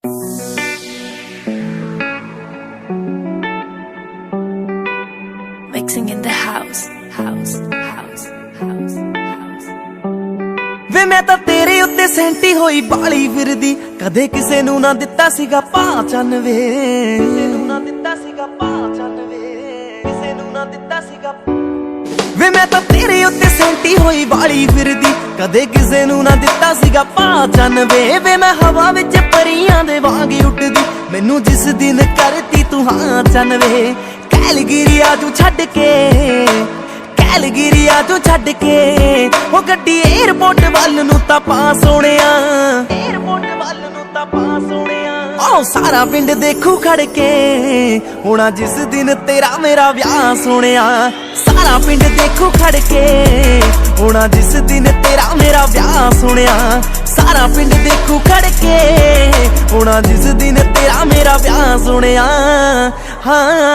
Mixing in the house. ਵੇ ਮੈਂ ਤਾਂ ਤੇਰੇ ਉੱਤੇ ਸੈਂਟੀ ਹੋਈ ਬਾਲੀ ਫਿਰਦੀ, ਕਦੇ ਕਿਸੇ ਨੂੰ ਨਾ ਦਿੱਤਾ ਸੀਗਾ ਪਹਿਚਾਨ ਵੇ, ਕਿਸੇ ਨੂੰ ਨਾ ਦਿੱਤਾ ਸੀਗਾ ਪਹਿਚਾਨ ਵੇ, ਕਿਸੇ ਨੂੰ ਨਾ ਦਿੱਤਾ ਸੀਗਾ। ਵੇ ਮੈਂ ਤਾਂ ਤੇਰੇ ਉੱਤੇ ਸੈਂਟੀ ਹੋਈ ਬਾਲੀ ਫਿਰਦੀ, ਕਦੇ ਕਿਸੇ ਨੂੰ ਨਾ ਦਿੱਤਾ ਸੀਗਾ ਪਹਿਚਾਨ ਵੇ। ਵੇ ਮੈਂ ਹਵਾ ਵਿੱਚ ਪਰੀਆਂ ਦੇ ਵਾਂਗ ਉੱਡਦੀ, ਮੈਨੂੰ ਜਿਸ ਦਿਨ ਕਰਤੀ ਤੂੰ ਹਾਂ ਚੰਨ ਵੇ। ਕੈਲਗਰੀ ਆ ਤੂੰ ਛੱਡ ਕੇ, ਕੈਲਗਰੀ ਆ ਤੂੰ ਛੱਡ ਕੇ, ਉਹ ਗੱਡੀ 에어ਪੋਰਟ ਵੱਲ ਨੂੰ ਤਾਂ ਪਾ ਸੋਹਣਿਆ, 에어ਪੋਰਟ ਵੱਲ ਨੂੰ ਤਾਂ ਪਾ ਸੋਹਣਿਆ। ਆਹ ਸਾਰਾ ਪਿੰਡ ਦੇਖੂ ਖੜ ਕੇ, ਹੋਣਾ ਜਿਸ ਦਿਨ ਤੇਰਾ ਮੇਰਾ ਵਿਆਹ ਸੋਹਣਿਆ। ਸਾਰਾ ਪਿੰਡ ਦੇਖੂ ਖੜ ਕੇ, ਹੋਣਾ ਜਿਸ ਦਿਨ ਤੇਰਾ ਮੇਰਾ ਵਿਆਹ ਸੋਹਣਿਆ। ਸਾਰਾ ਪਿੰਡ ਦੇਖੂ ਖੜ ਕੇ, ਹੋਣਾ ਜਿਸ ਦਿਨ ਤੇਰਾ ਮੇਰਾ ਵਿਆਹ ਸੋਹਣਿਆ। ਹਾਂ